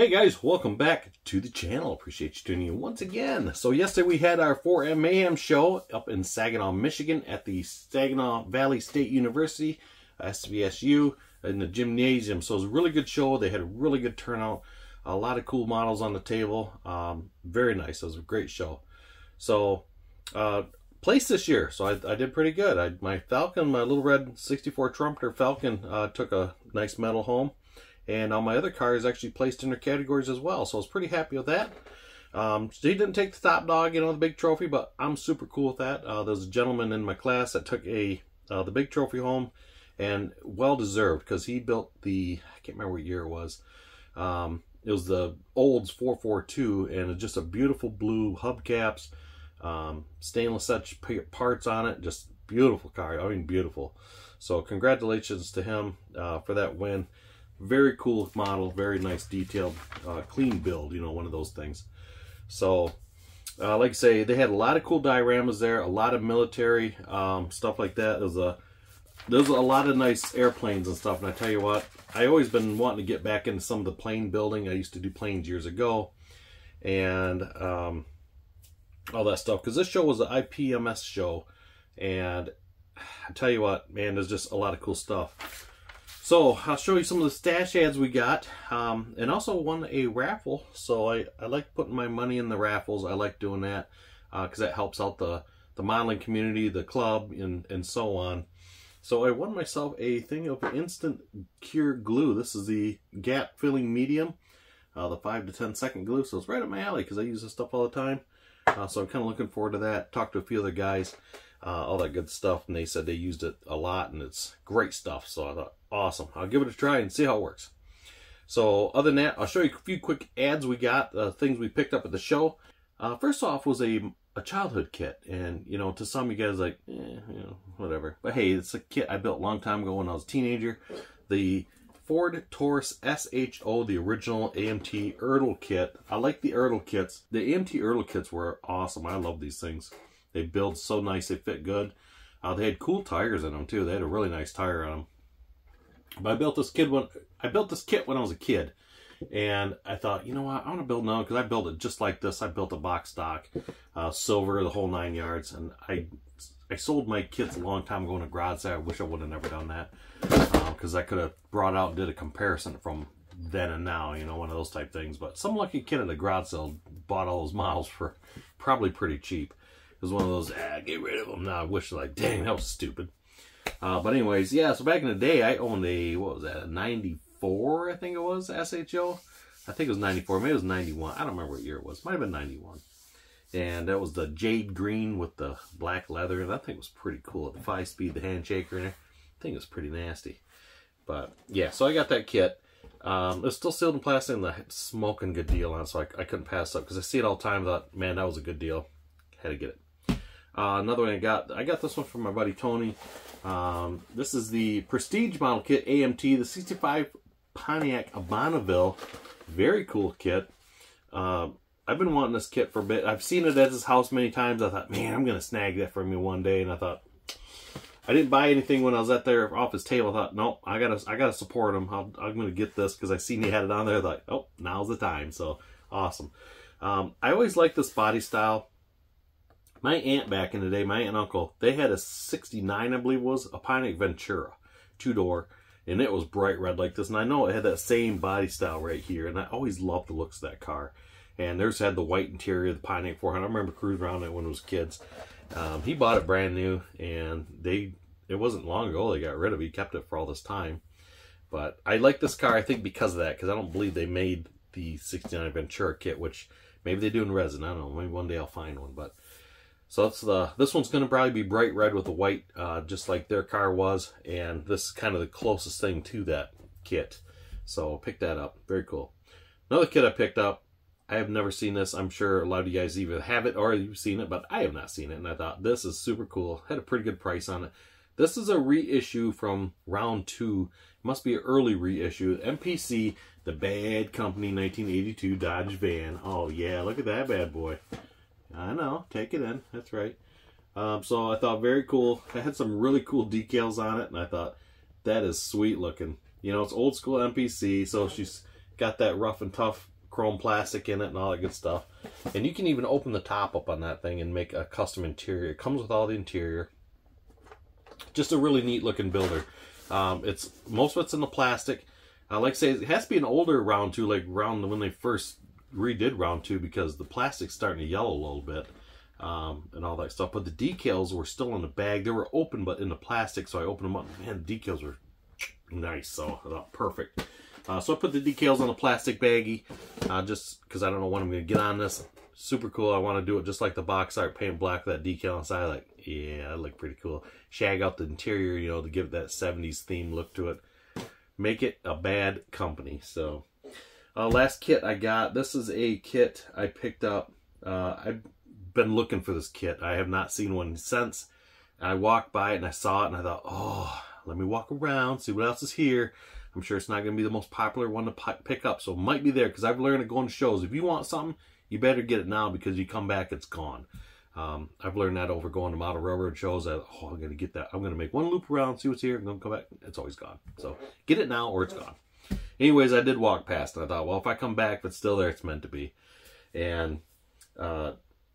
Hey guys, welcome back to the channel. Appreciate you tuning in once again. So yesterday we had our 4M Mayhem show up in Saginaw, Michigan at the Saginaw Valley State University, SVSU, in the gymnasium. So it was a really good show. They had a really good turnout. A lot of cool models on the table. Very nice. It was a great show. So, placed this year. So I did pretty good. My Falcon, my little red 64 Trumpeter Falcon, took a nice medal home. And all my other cars actually placed in their categories as well. So I was pretty happy with that. He didn't take the top dog, the big trophy, but I'm super cool with that. There's a gentleman in my class that took the big trophy home, and well-deserved, because he built I can't remember what year it was. It was the Olds 442, and it's just a beautiful blue hubcaps, stainless etch parts on it. Just beautiful car. I mean, beautiful. So congratulations to him for that win. Very cool model, very nice detailed, clean build, one of those things. So, like I say, they had a lot of cool dioramas there, a lot of military stuff like that. There's a lot of nice airplanes and stuff, and I tell you what, I always been wanting to get back into some of the plane building. I used to do planes years ago, and all that stuff, because this show was the IPMS show, and I tell you what, man, there's just a lot of cool stuff. So I'll show you some of the stash ads we got, and also won a raffle. So I like putting my money in the raffles. I like doing that because that helps out the modeling community, the club, and so on. So I won myself a thing of instant cure glue. This is the gap filling medium, the 5 to 10 second glue. So it's right up my alley because I use this stuff all the time. So I'm kind of looking forward to that. Talked to a few other guys, all that good stuff, and they said they used it a lot, and it's great stuff. So I thought, awesome, I'll give it a try and see how it works. So other than that, I'll show you a few quick ads we got, things we picked up at the show. First off was a childhood kit, and to some you guys like, whatever. But hey, it's a kit I built a long time ago when I was a teenager. The Ford Taurus SHO, the original AMT Erdl kit. I like the Erdl kits. The AMT Erdl kits were awesome. I love these things. They build so nice. They fit good. They had cool tires in them too. They had a really nice tire on them. But I built this kit when I was a kid, and I thought, you know what, I want to build another, because I built it just like this. I built a box stock, silver, the whole 9 yards, and I sold my kits a long time ago in a garage sale. I wish I would have never done that, because I could have brought out and did a comparison from then and now, one of those type things. But some lucky kid at a garage sale bought all those models for probably pretty cheap. It was one of those, get rid of them now. I wish, like, dang, that was stupid. But anyways, yeah, so back in the day, I owned a, what was that, a 94, I think it was, SHO? I think it was 94, maybe it was 91. I don't remember what year it was. Might have been 91. And that was the jade green with the black leather. That thing was pretty cool. The 5-speed, the handshaker in there. I think it was pretty nasty. But, yeah, so I got that kit. It's still sealed in plastic, and the smoking good deal on it, so I couldn't pass up, because I see it all the time. I thought, man, that was a good deal. Had to get it. Another one I got this one from my buddy Tony. This is the Prestige model kit, AMT, the 65 Pontiac Bonneville. Very cool kit. I've been wanting this kit for a bit. I've seen it at his house many times. I thought, man, I'm going to snag that for me one day. And I thought, I didn't buy anything when I was at there off his table. I thought, nope, I gotta support him. I'm going to get this because I seen he had it on there. I thought, oh, now's the time. So awesome. I always liked this body style. My aunt back in the day, my aunt and uncle, they had a 69, I believe it was, a Pontiac Ventura, 2-door, and it was bright red like this. And I know it had that same body style right here, and I always loved the looks of that car. And theirs had the white interior, the Pontiac 400. I remember cruising around it when it was kids. He bought it brand new, and it wasn't long ago they got rid of it. He kept it for all this time. But I like this car, I think, because of that, because I don't believe they made the 69 Ventura kit, which maybe they do in resin. I don't know. Maybe one day I'll find one, but... So that's this one's going to probably be bright red with the white, just like their car was. And this is kind of the closest thing to that kit. So pick that up. Very cool. Another kit I picked up. I have never seen this. I'm sure a lot of you guys either have it or you've seen it, but I have not seen it. And I thought, this is super cool. Had a pretty good price on it. This is a reissue from round 2. It must be an early reissue. MPC, the Bad Company 1982 Dodge van. Oh, yeah. Look at that bad boy. I know, take it in, that's right. So I thought, very cool. I had some really cool decals on it, and I thought, that is sweet looking. It's old school MPC, so she's got that rough and tough chrome plastic in it and all that good stuff. And you can even open the top up on that thing and make a custom interior. It comes with all the interior. Just a really neat looking builder. Most of it's in the plastic. Like I say, it has to be an older round 2, like round when they first redid round 2, because the plastic's starting to yellow a little bit, and all that stuff. But the decals were still in the bag. They were open, but in the plastic, so I opened them up. Man, the decals were nice, so I thought perfect. So I put the decals on the plastic baggie, just because I don't know when I'm going to get on this. Super cool. I want to do it just like the box art, paint black with that decal inside. Like, yeah, that looked pretty cool. Shag out the interior, you know, to give it that 70s theme look to it. Make it a bad company. So last kit I got, this is a kit I picked up. I've been looking for this kit. I have not seen one since. I walked by it and I saw it and I thought, oh, let me walk around, see what else is here. I'm sure it's not going to be the most popular one to pick up, so it might be there, because I've learned to go on shows. If you want something, you better get it now, because you come back, it's gone. I've learned that over going to model railroad shows. That, oh, I'm going to get that. I'm going to make one loop around, see what's here, and then come back. It's always gone. So get it now or it's gone. Anyways, I did walk past and I thought, well, if I come back, if it's still there, it's meant to be. And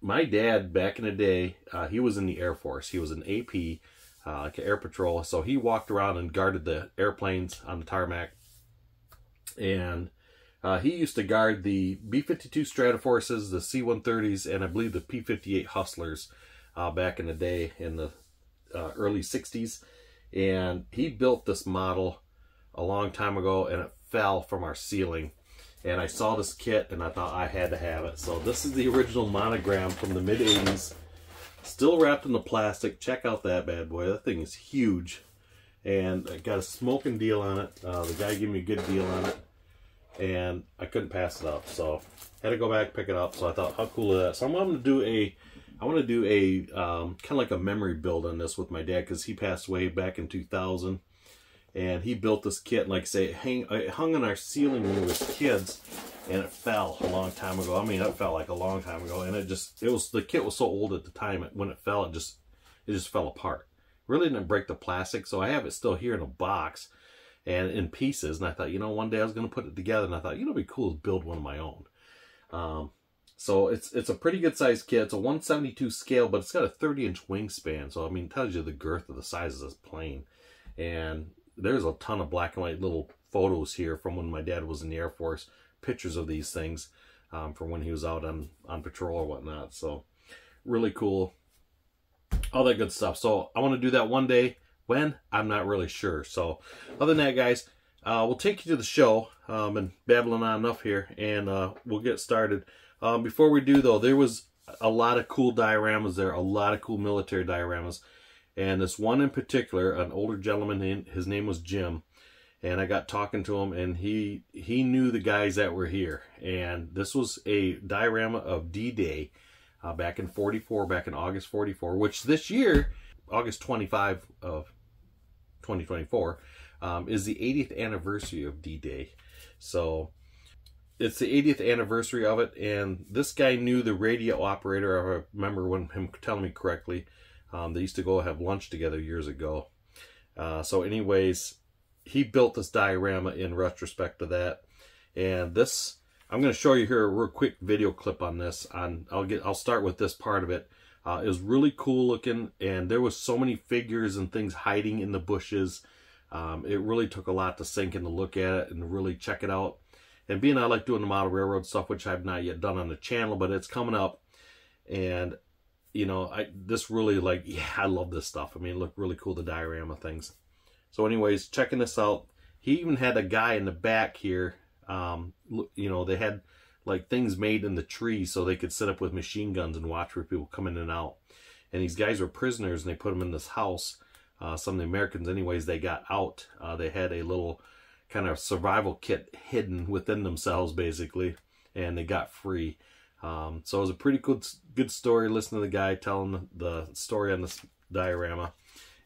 my dad, back in the day, he was in the Air Force. He was an AP, like an air patrol. So he walked around and guarded the airplanes on the tarmac. And he used to guard the B-52 Stratoforces, the C-130s, and I believe the P-58 Hustlers back in the day, in the early 60s. And he built this model a long time ago, and it fell from our ceiling. And I saw this kit, and I thought I had to have it. So this is the original monogram from the mid-80s. Still wrapped in the plastic. Check out that bad boy. That thing is huge. And I got a smoking deal on it. The guy gave me a good deal on it. And I couldn't pass it up, so I had to go back and pick it up. So I thought, how cool is that? So I'm going to do a kind of like a memory build on this with my dad, because he passed away back in 2000, and he built this kit. And like I say, it hung on our ceiling when we were kids, and it fell a long time ago. I mean, it fell like a long time ago, and the kit was so old at the time. When it fell, it just fell apart. Really didn't break the plastic, so I have it still here in a box and in pieces. And I thought, you know, one day I was going to put it together, and I thought, you know, it'd be cool to build one of my own. So it's a pretty good sized kit. It's a 1/72 scale, but it's got a 30-inch wingspan. So I mean, it tells you the girth of the size of this plane. And there's a ton of black and white little photos here from when my dad was in the Air Force, pictures of these things from when he was out on patrol or whatnot. So really cool, all that good stuff. So I want to do that one day. When? I'm not really sure. So other than that, guys, we'll take you to the show. And babbling on enough here, and we'll get started. Before we do, though, there was a lot of cool dioramas there, a lot of cool military dioramas. And this one in particular, an older gentleman, his name was Jim. And I got talking to him, and he knew the guys that were here. And this was a diorama of D-Day back in 44, back in August 44, which this year, August 25 of 2024, is the 80th anniversary of D-Day. So it's the 80th anniversary of it, and this guy knew the radio operator. I remember him telling me correctly. They used to go have lunch together years ago. So anyways, he built this diorama in retrospect to that. And this, I'm going to show you here a real quick video clip on this. I'll start with this part of it. It was really cool looking, and there was so many figures and things hiding in the bushes. It really took a lot to sink in to look at it and really check it out. And being I like doing the model railroad stuff, which I've not yet done on the channel, but it's coming up. And, you know, this really, like, yeah, I love this stuff. I mean, it looked really cool, the diorama things. So anyways, checking this out. He even had a guy in the back here. You know, they had like things made in the trees so they could sit up with machine guns and watch for people come in and out. And these guys were prisoners, and they put them in this house. Some of the Americans, anyways, they got out. They had a little kind of survival kit hidden within themselves, basically, and they got free. So it was a pretty good story, listening to the guy telling the story on this diorama.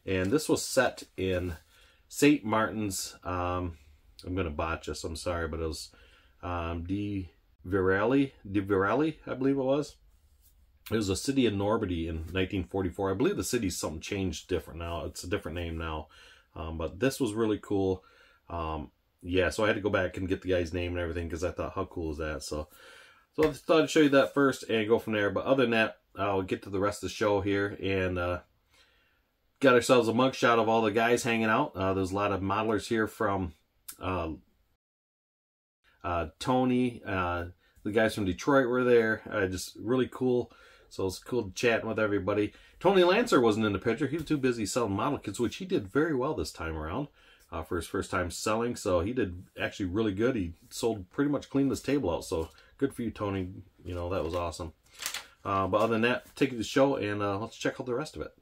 And this was set in St. Martin's, I'm going to botch this, I'm sorry, but it was De Virelli, I believe it was. It was a city in Normandy in 1944. I believe the city's something changed different now. It's a different name now. But this was really cool. yeah, so I had to go back and get the guy's name and everything because I thought, how cool is that? So I just thought I'd show you that first and go from there. But other than that, I'll get to the rest of the show here, and got ourselves a mugshot of all the guys hanging out. There's a lot of modelers here from Tony, the guys from Detroit were there. Just really cool. So it's cool chatting with everybody. Tony Lancer wasn't in the picture. He was too busy selling model kits, which he did very well this time around for his first time selling. So he did actually really good. He sold pretty much cleaned this table out. So good for you, Tony. You know, that was awesome. But other than that, take you to the show and let's check out the rest of it.